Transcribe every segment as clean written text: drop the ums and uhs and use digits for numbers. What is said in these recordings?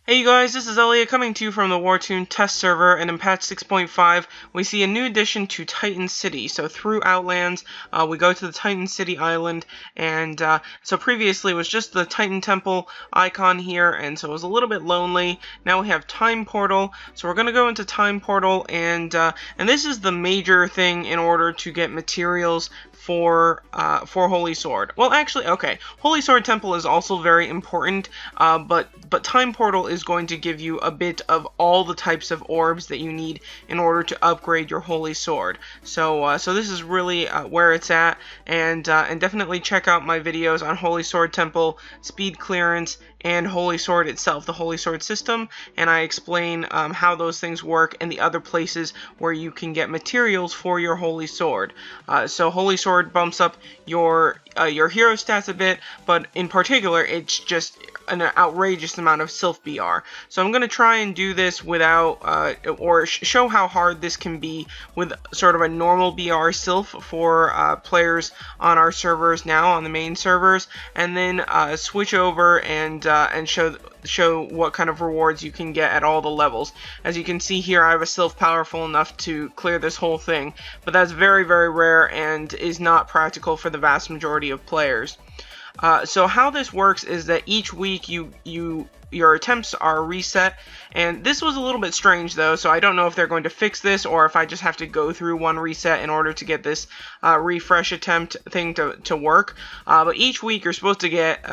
Hey you guys, this is Elliot coming to you from the Wartune test server, and in patch 6.5 we see a new addition to Titan City. So through Outlands, we go to the Titan City island, and so previously it was just the Titan Temple icon here, and so it was a little bit lonely. Now we have Time Portal, so we're going to go into Time Portal, and this is the major thing in order to get materials for Holy Sword. Well, actually, okay, Holy Sword Temple is also very important, but Time Portal is going to give you a bit of all the types of orbs that you need in order to upgrade your Holy Sword. So this is really where it's at, and definitely check out my videos on Holy Sword Temple, speed clearance, and Holy Sword itself, the Holy Sword system, and I explain how those things work and the other places where you can get materials for your Holy Sword. So Holy Sword bumps up your hero stats a bit, but in particular, it's just an outrageous amount of Sylph BR. So I'm going to try and do this without, show how hard this can be with sort of a normal BR Sylph for players on our servers now, on the main servers, and then switch over and show what kind of rewards you can get at all the levels. As you can see here, I have a Sylph powerful enough to clear this whole thing, but that's very, very rare and is not practical for the vast majority of players. So how this works is that each week your attempts are reset, and this was a little bit strange though, so I don't know if they're going to fix this or if I just have to go through one reset in order to get this refresh attempt thing to work. But each week you're supposed to get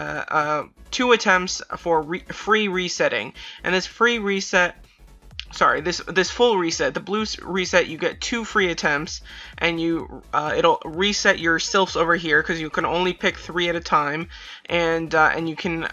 2 attempts for free resetting, and this free reset, sorry, this full reset, the blue reset, you get 2 free attempts, and it'll reset your sylphs over here because you can only pick 3 at a time, and you can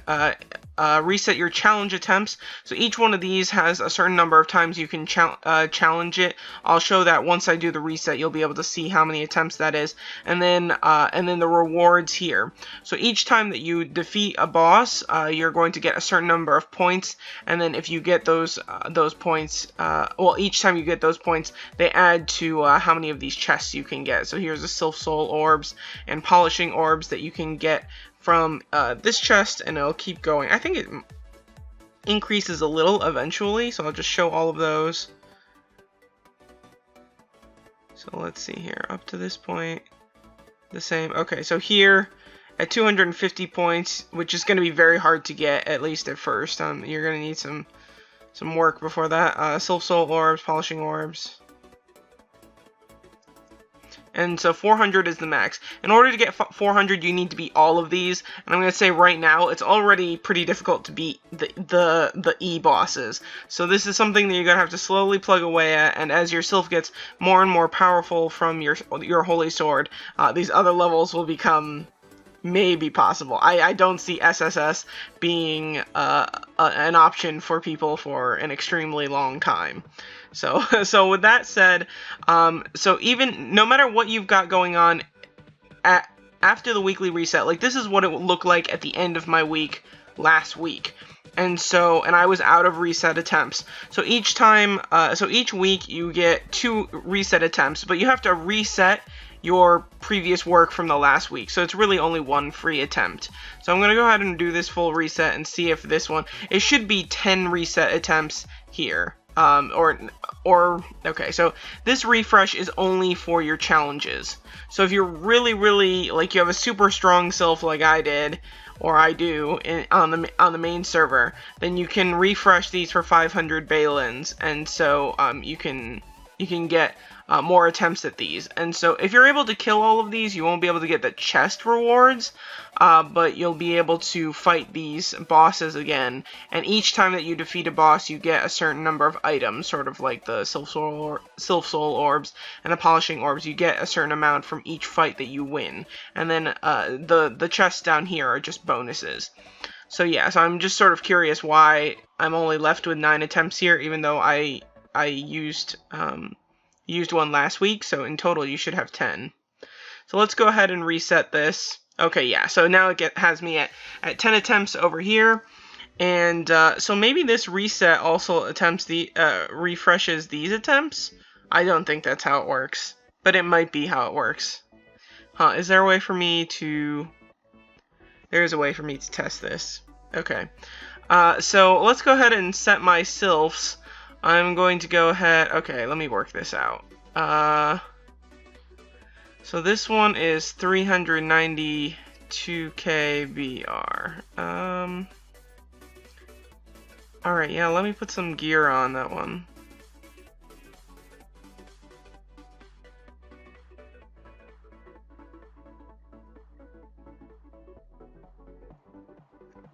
reset your challenge attempts. So each one of these has a certain number of times you can challenge it. I'll show that once I do the reset. You'll be able to see how many attempts that is, and then the rewards here. So each time that you defeat a boss, you're going to get a certain number of points, and then if you get those points, well, each time you get those points, they add to how many of these chests you can get. So here's the Sylph Soul orbs and polishing orbs that you can get from this chest, and it'll keep going. I think it increases a little eventually, so I'll just show all of those. So let's see here, up to this point, the same. Okay, so here at 250 points, which is going to be very hard to get, at least at first. You're going to need some work before that. Sylph Soul orbs, polishing orbs. And so 400 is the max. In order to get 400, you need to beat all of these. And I'm going to say right now, it's already pretty difficult to beat the E bosses. So this is something that you're going to have to slowly plug away at. And as your Sylph gets more and more powerful from your Holy Sword, these other levels will become maybe possible. I don't see SSS being an option for people for an extremely long time. So with that said, so even no matter what you've got going on after the weekly reset, like this is what it would look like at the end of my week last week. And I was out of reset attempts. So each time, so each week you get 2 reset attempts, but you have to reset your previous work from the last week. So it's really only 1 free attempt. So I'm going to go ahead and do this full reset and see if this one, it should be 10 reset attempts here. Okay, so this refresh is only for your challenges. So if you're really, like, you have a super strong Sylph like I did, or I do, on the main server, then you can refresh these for 500 Balins, and so you can get more attempts at these. And so if you're able to kill all of these, you won't be able to get the chest rewards, but you'll be able to fight these bosses again. And each time that you defeat a boss, you get a certain number of items, sort of like the Sylph Soul orbs and the polishing orbs. You get a certain amount from each fight that you win. And then the chests down here are just bonuses. So yeah, so I'm just sort of curious why I'm only left with 9 attempts here, even though I used one last week, so in total you should have 10. So let's go ahead and reset this. Okay, yeah, so now it has me at 10 attempts over here, and so maybe this reset also refreshes these attempts? I don't think that's how it works, but it might be how it works. Is there a way for me to... There's a way for me to test this. Okay. So let's go ahead and set my sylphs. I'm going to go ahead. Okay, let me work this out. So this one is 392k BR. Alright, yeah, let me put some gear on that one.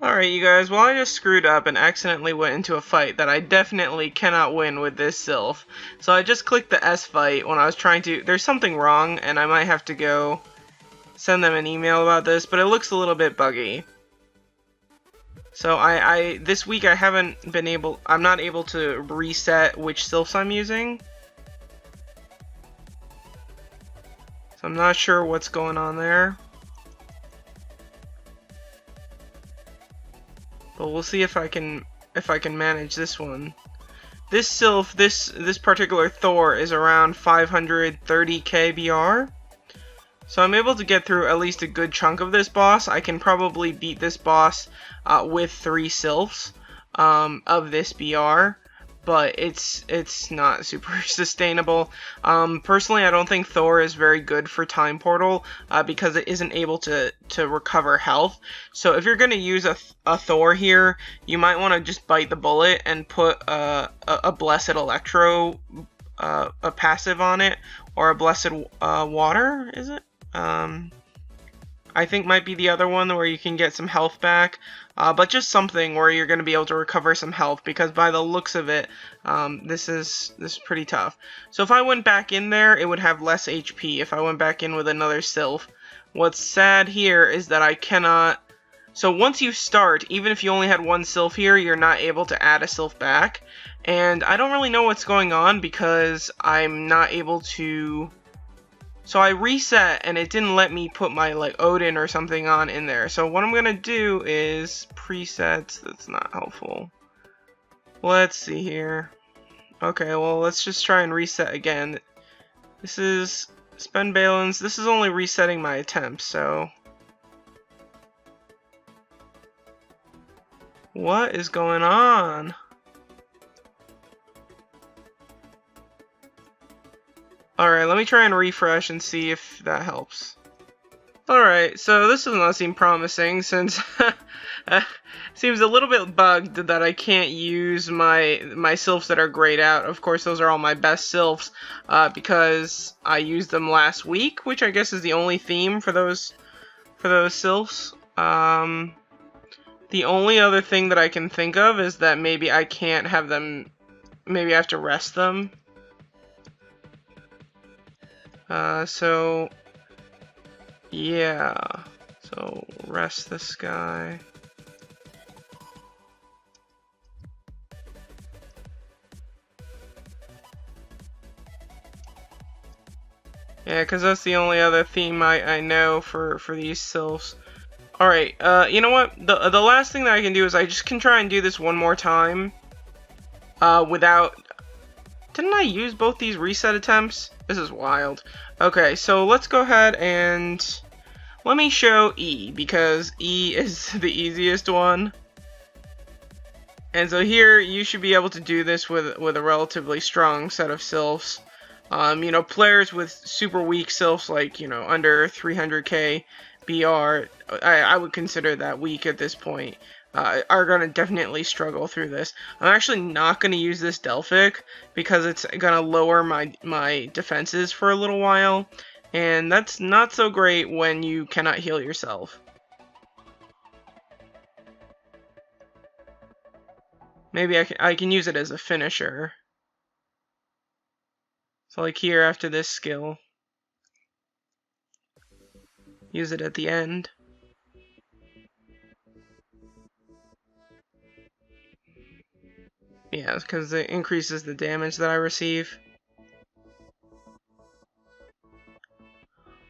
Alright, you guys, well, I just screwed up and accidentally went into a fight that I definitely cannot win with this sylph. So I just clicked the S fight when I was trying to... There's something wrong, and I might have to go send them an email about this, but it looks a little bit buggy. So this week I haven't been able... I'm not able to reset which sylphs I'm using. So I'm not sure what's going on there. But we'll see if I can manage this one. This sylph, this particular Thor is around 530k BR. So I'm able to get through at least a good chunk of this boss. I can probably beat this boss with 3 sylphs of this BR. But it's not super sustainable. Personally, I don't think Thor is very good for Time Portal because it isn't able to recover health. So if you're going to use a Thor here, you might want to just bite the bullet and put a Blessed Electro a passive on it, or a Blessed Water, is it? I think might be the other one where you can get some health back. But just something where you're going to be able to recover some health, because by the looks of it, this is pretty tough. So if I went back in there, it would have less HP if I went back in with another sylph. What's sad here is that I cannot... So once you start, even if you only had 1 sylph here, you're not able to add a sylph back. And I don't really know what's going on because I'm not able to... So I reset and it didn't let me put my like Odin or something on in there. So what I'm going to do is presets. That's not helpful. Let's see here. Okay, well, let's just try and reset again. This is spend balance. This is only resetting my attempts, so what is going on? Alright, let me try and refresh and see if that helps. Alright, so this does not seem promising since seems a little bit bugged that I can't use my sylphs that are grayed out. Of course, those are all my best sylphs because I used them last week, which I guess is the only theme for those sylphs. The only other thing that I can think of is that maybe I can't have them, maybe I have to rest them. So, yeah, so rest this guy. Yeah, because that's the only other theme I know for these sylphs. Alright, you know what, the last thing that I can do is I just can try and do this one more time, without... Didn't I use both these reset attempts? This is wild. Okay, so let's go ahead and let me show E, because E is the easiest one. And so here, you should be able to do this with a relatively strong set of sylphs. You know, players with super weak sylphs, like, you know, under 300k BR, I would consider that weak at this point. Are going to definitely struggle through this. I'm actually not going to use this Delphic because it's going to lower my defenses for a little while, and that's not so great when you cannot heal yourself. Maybe I can use it as a finisher. So like here after this skill. Use it at the end. Yeah, because it increases the damage that I receive.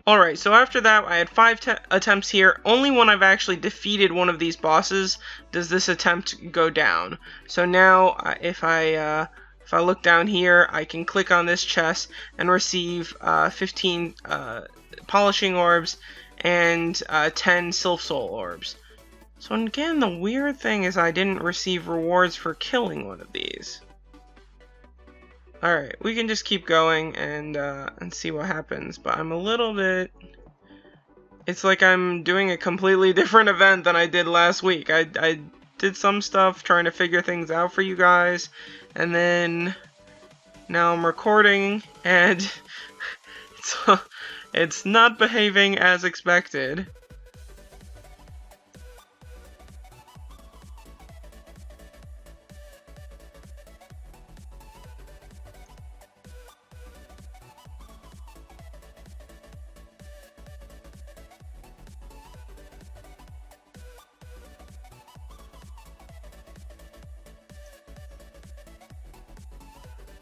Alright, so after that, I had 5 attempts here. Only when I've actually defeated one of these bosses does this attempt go down. So now, if I look down here, I can click on this chest and receive 15 polishing orbs and 10 Sylph Soul orbs. So again, the weird thing is I didn't receive rewards for killing one of these. Alright, we can just keep going and see what happens, but I'm a little bit... It's like I'm doing a completely different event than I did last week. I did some stuff trying to figure things out for you guys, and then now I'm recording, and it's not behaving as expected.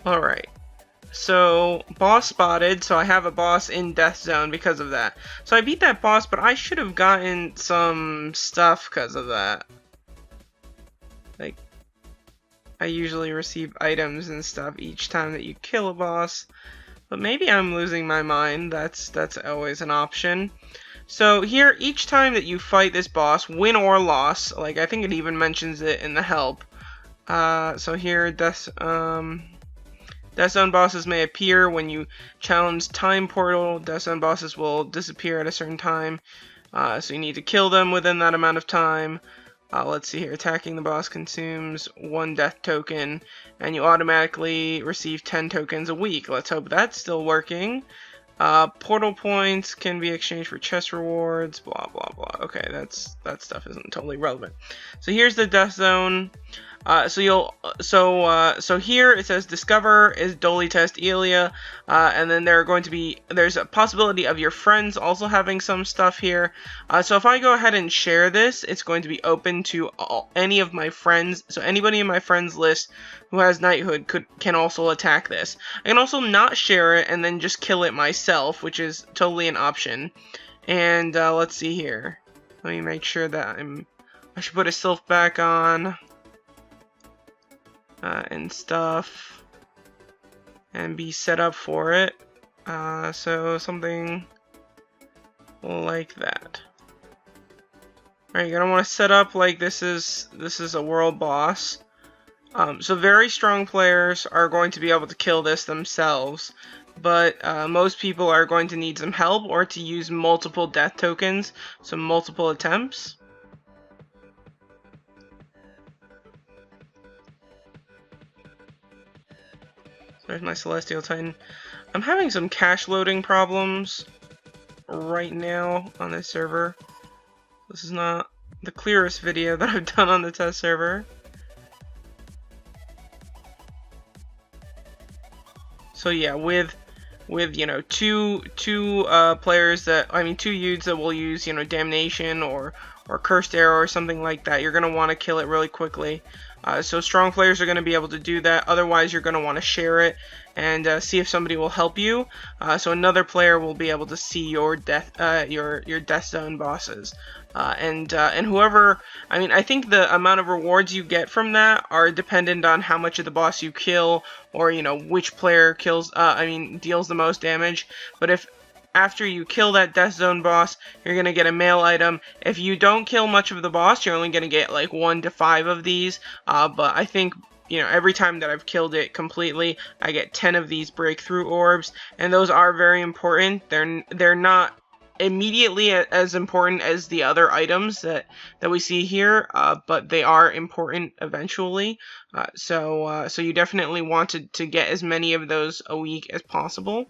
Alright, so boss spotted, so I have a boss in Death Zone because of that. So I beat that boss, but I should have gotten some stuff because of that. Like, I usually receive items and stuff each time that you kill a boss, but maybe I'm losing my mind. That's always an option. So here, each time that you fight this boss, win or loss, like I think it even mentions it in the help. So here, Death Zone bosses may appear when you challenge Time Portal. Death Zone bosses will disappear at a certain time, so you need to kill them within that amount of time. Let's see here. Attacking the boss consumes 1 death token, and you automatically receive 10 tokens a week. Let's hope that's still working. Portal points can be exchanged for chest rewards. Blah blah blah. Okay, that stuff isn't totally relevant. So here's the Death Zone. So here it says discover is Dolly Test Elia, and then there's a possibility of your friends also having some stuff here. So if I go ahead and share this, it's going to be open to any of my friends. So anybody in my friends list who has knighthood can also attack this. I can also not share it and then just kill it myself, which is totally an option. And let's see here. Let me make sure that I should put a sylph back on. And stuff, and be set up for it. So something like that. Alright, you're gonna want to set up like this is a world boss. So very strong players are going to be able to kill this themselves, but most people are going to need some help or to use multiple death tokens, so multiple attempts. There's my Celestial Titan. I'm having some cache loading problems right now on this server. This is not the clearest video that I've done on the test server. So yeah, with you know two players that two youths that will use Damnation or Cursed Arrow or something like that, you're gonna want to kill it really quickly. So strong players are going to be able to do that. Otherwise, you're going to want to share it and see if somebody will help you. So another player will be able to see your Death Zone bosses. And whoever, I think the amount of rewards you get from that are dependent on how much of the boss you kill, or which player deals the most damage. But if after you kill that Death Zone boss, you're going to get a mail item. If you don't kill much of the boss, you're only going to get like 1 to 5 of these. But I think, every time that I've killed it completely, I get 10 of these breakthrough orbs. And those are very important. They're not immediately as important as the other items that we see here, but they are important eventually. So you definitely want to get as many of those a week as possible.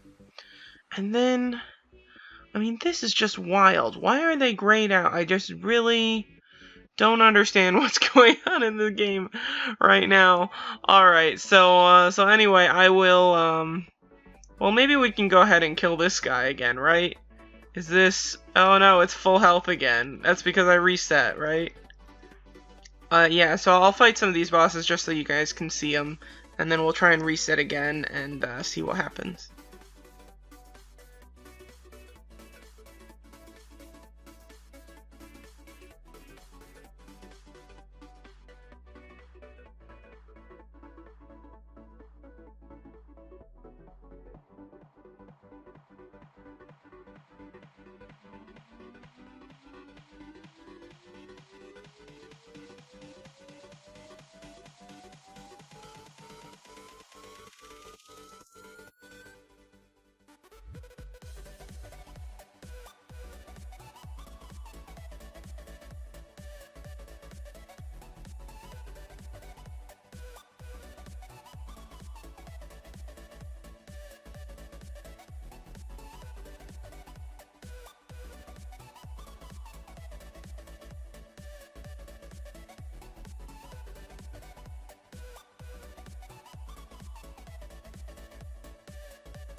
And then, this is just wild. Why are they grayed out? I just really don't understand what's going on in the game right now. Alright, so anyway, I will, well, maybe we can go ahead and kill this guy again, right? Is this... Oh no, it's full health again. That's because I reset, right? Yeah, so I'll fight some of these bosses just so you guys can see them. And then we'll try and reset again and see what happens.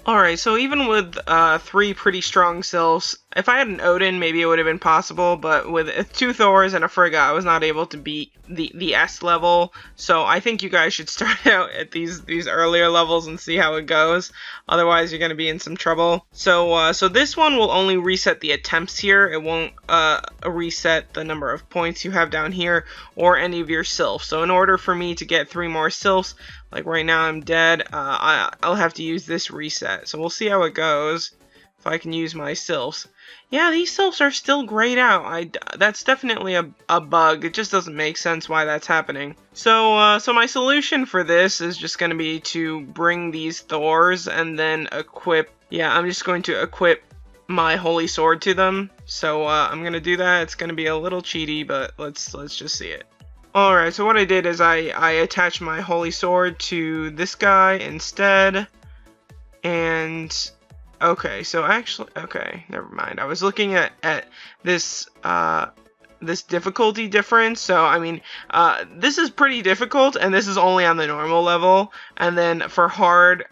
Alright, so even with 3 pretty strong sylphs, if I had an Odin, maybe it would have been possible, but with 2 Thors and a Frigga, I was not able to beat the S level, so I think you guys should start out at these earlier levels and see how it goes, otherwise you're going to be in some trouble. So this one will only reset the attempts here, it won't reset the number of points you have down here, or any of your sylphs. So in order for me to get 3 more sylphs, like right now I'm dead, I'll have to use this reset. So we'll see how it goes if I can use my sylphs. Yeah, these sylphs are still grayed out. That's definitely a bug. It just doesn't make sense why that's happening. So my solution for this is just going to be to bring these Thors and then equip. Yeah, I'm just going to equip my holy sword to them. So I'm going to do that. It's going to be a little cheaty, but let's just see it. Alright, so what I did is I attached my holy sword to this guy instead, and okay, so actually, okay, never mind. I was looking at this this difficulty difference, so I mean, this is pretty difficult, and this is only on the normal level, and then for hard,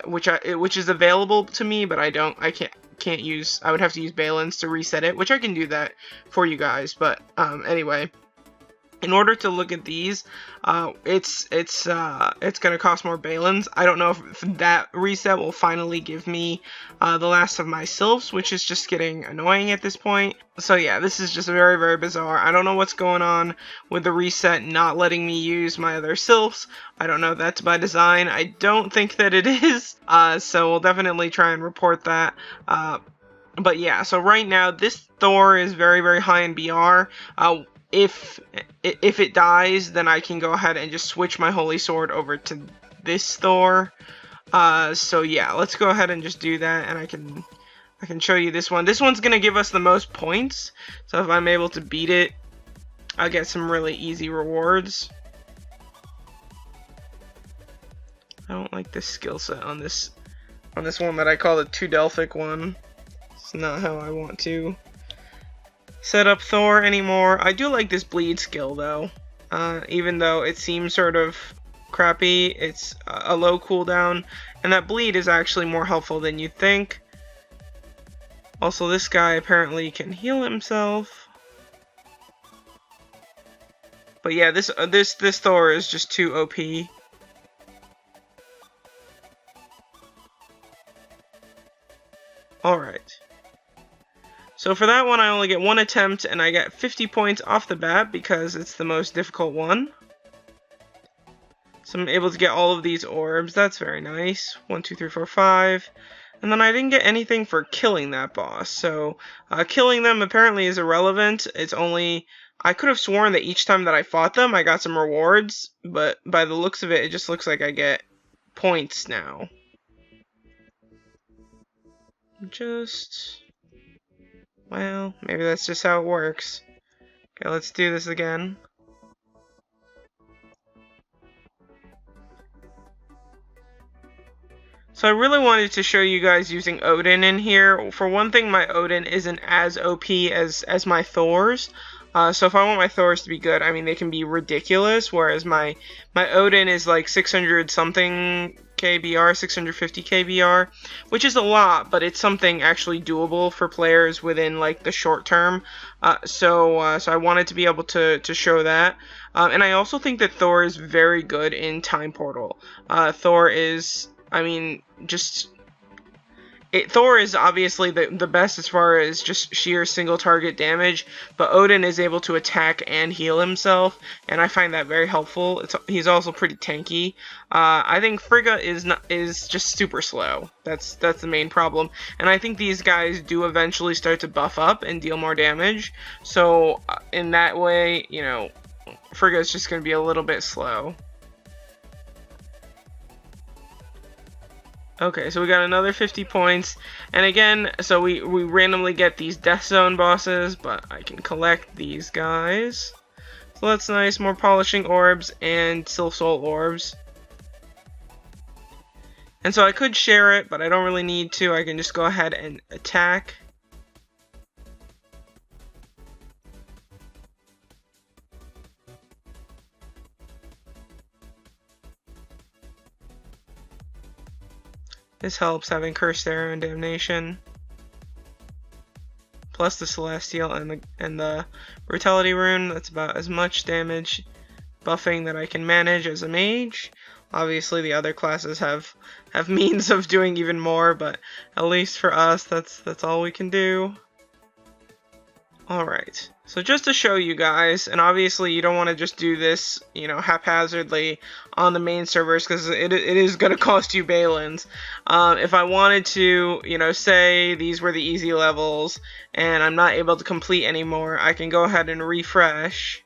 which is available to me, but I can't use. I would have to use Balins to reset it, which I can do that for you guys, but anyway. In order to look at these, it's gonna cost more Balins. I don't know if that reset will finally give me the last of my sylphs, which is just getting annoying at this point. So yeah, this is just very, very bizarre. I don't know what's going on with the reset not letting me use my other sylphs. I don't know if that's by design. I don't think that it is. So we'll definitely try and report that. But yeah, so right now this Thor is very, very high in BR. If it dies, then I can go ahead and just switch my holy sword over to this Thor. So yeah, let's go ahead and just do that, and I can show you this one. This one's gonna give us the most points, so if I'm able to beat it, I'll get some really easy rewards. I don't like this skill set on this one that I call the 2 Delphic one. It's not how I want to set up Thor anymore. I do like this bleed skill though, even though it seems sort of crappy. It's a low cooldown, and that bleed is actually more helpful than you'd think. Also, this guy apparently can heal himself. But yeah, this Thor is just too OP. Alright. So for that one, I only get 1 attempt, and I get 50 points off the bat because it's the most difficult one. So I'm able to get all of these orbs. That's very nice. 1, 2, 3, 4, 5. And then I didn't get anything for killing that boss. So killing them apparently is irrelevant. It's only... I could have sworn that each time that I fought them, I got some rewards. But by the looks of it, it just looks like I get points now. Well, maybe that's just how it works. Okay, let's do this again. So I really wanted to show you guys using Odin in here. For one thing, my Odin isn't as OP as my Thors. So if I want my Thors to be good, I mean, they can be ridiculous, whereas my Odin is like 600 something KBR, 650 KBR, which is a lot, but it's something actually doable for players within like the short term. So I wanted to be able to show that. And I also think that Thor is very good in Time Portal. Thor is, I mean, Thor is obviously the best as far as just sheer single target damage, but Odin is able to attack and heal himself, and I find that very helpful. He's also pretty tanky. I think Frigga is just super slow. That's the main problem, and I think these guys do eventually start to buff up and deal more damage. So in that way, you know, Frigga is just going to be a little bit slow. Okay, so we got another 50 points, and again, so we randomly get these Death Zone bosses, but I can collect these guys. So that's nice, more polishing orbs and Sylph Soul orbs. And so I could share it, but I don't really need to. I can just go ahead and attack. This helps, having Cursed Arrow and Damnation. Plus the Celestial and the Brutality Rune. That's about as much damage buffing that I can manage as a mage. Obviously the other classes have means of doing even more, but at least for us that's all we can do. Alright, so just to show you guys, and obviously you don't want to just do this, you know, haphazardly on the main servers, because it is going to cost you Balins. If I wanted to, you know, say these were the easy levels, and I'm not able to complete anymore, I can go ahead and refresh,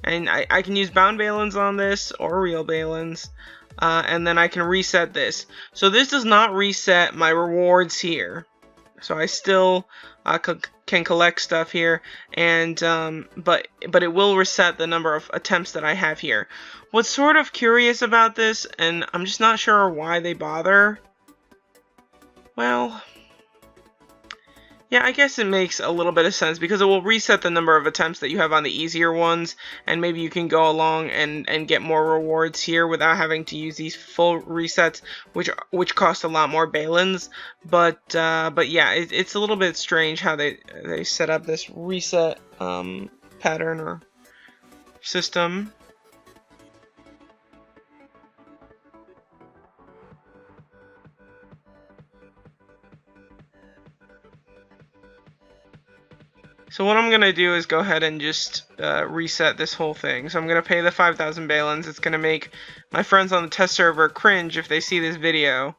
and I can use Bound Balins on this, or Real Balins, and then I can reset this. So this does not reset my rewards here. So I still can collect stuff here, and but it will reset the number of attempts that I have here. What's sort of curious about this, and I'm just not sure why they bother. Well, yeah, I guess it makes a little bit of sense, because it will reset the number of attempts that you have on the easier ones, and maybe you can go along and get more rewards here without having to use these full resets, which cost a lot more Balins. But yeah, it's a little bit strange how they set up this reset pattern or system. So what I'm going to do is go ahead and just reset this whole thing. So I'm going to pay the 5,000 Balins. It's going to make my friends on the test server cringe if they see this video.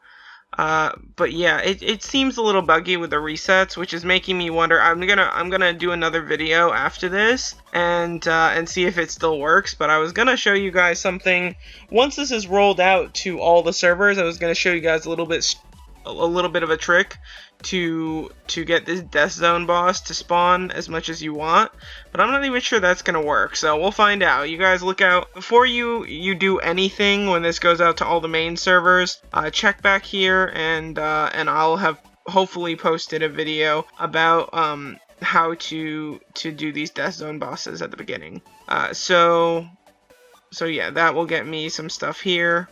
But yeah, it seems a little buggy with the resets, which is making me wonder. I'm gonna do another video after this and see if it still works. But I was gonna show you guys something once this is rolled out to all the servers. I was gonna show you guys a little bit of a trick to get this Death Zone boss to spawn as much as you want, but I'm not even sure that's gonna work, so we'll find out. You guys look out before you do anything when this goes out to all the main servers. Check back here, and I'll have hopefully posted a video about how to do these Death Zone bosses at the beginning. So yeah, that will get me some stuff here.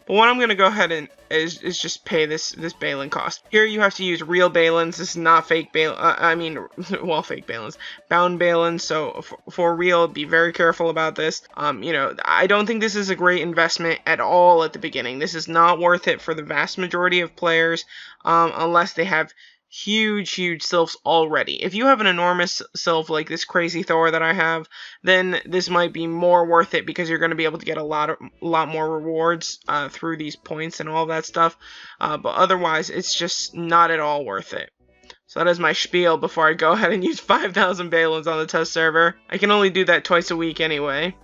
But what I'm going to go ahead and is just pay this Balin cost. Here you have to use real Balins. This is not fake well, fake Balins. Bound Balins, so for real, be very careful about this. You know, I don't think this is a great investment at all at the beginning. This is not worth it for the vast majority of players, unless they have huge sylphs already. If you have an enormous sylph like this crazy Thor that I have, then this might be more worth it, because you're going to be able to get a lot more rewards through these points and all that stuff. But otherwise, it's just not at all worth it. So that is my spiel before I go ahead and use 5,000 Balins on the test server. I can only do that twice a week anyway.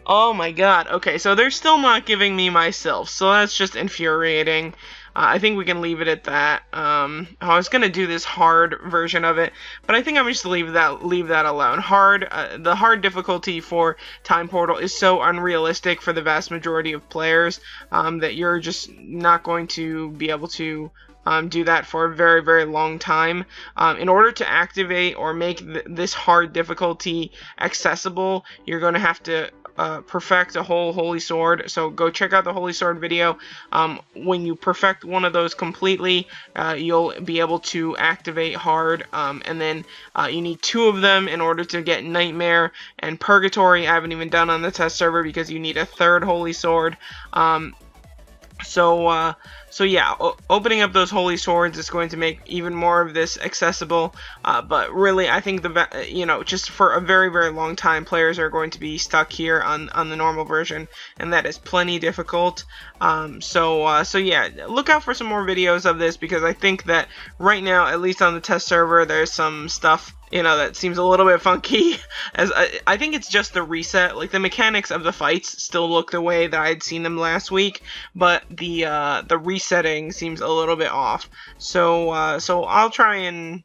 Oh my god, okay, so they're still not giving me my sylphs, so that's just infuriating. I think we can leave it at that. I was gonna do this hard version of it, but I think I'm just leave that alone. The hard difficulty for Time Portal is so unrealistic for the vast majority of players that you're just not going to be able to do that for a very long time. In order to activate or make this hard difficulty accessible, you're going to have to perfect a whole Holy Sword. So go check out the Holy Sword video. When you perfect one of those completely, you'll be able to activate hard, and then you need 2 of them in order to get Nightmare and Purgatory. I haven't even done on the test server because you need a 3rd Holy Sword. So yeah, opening up those Holy Swords is going to make even more of this accessible, but really I think just for a very long time, players are going to be stuck here on the normal version, and that is plenty difficult. So yeah, look out for some more videos of this, because I think that right now, at least on the test server, there's some stuff that seems a little bit funky. As I think it's just the reset. Like, the mechanics of the fights still look the way that I had seen them last week, but the resetting seems a little bit off. So I'll try and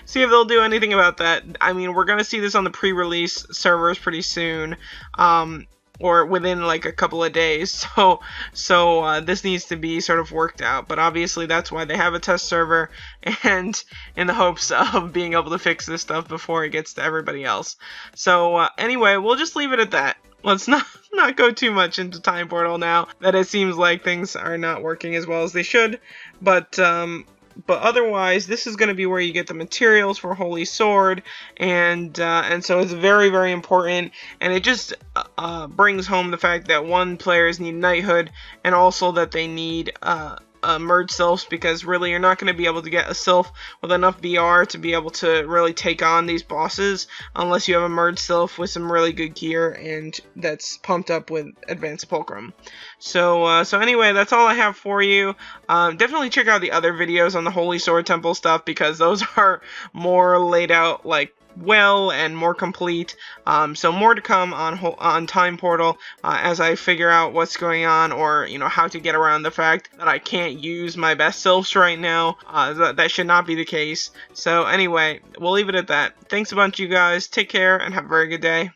see if they'll do anything about that. I mean, we're gonna see this on the pre-release servers pretty soon. Or within like a couple of days, so this needs to be sort of worked out, but obviously that's why they have a test server, and in the hopes of being able to fix this stuff before it gets to everybody else. So anyway, we'll just leave it at that. let's not go too much into Time Portal now that it seems like things are not working as well as they should. But otherwise, this is going to be where you get the materials for Holy Sword, and so it's very, very important, and it just brings home the fact that one, players need Knighthood, and also that they need merge sylphs, because really you're not going to be able to get a sylph with enough BR to be able to really take on these bosses unless you have a merge sylph with some really good gear and that's pumped up with advanced Pulchrum. So anyway, that's all I have for you. Definitely check out the other videos on the Holy Sword Temple stuff, because those are more laid out like well and more complete. So more to come on Time Portal as I figure out what's going on, or how to get around the fact that I can't use my best sylphs right now. That should not be the case. So anyway, we'll leave it at that. Thanks a bunch, you guys. Take care and have a very good day.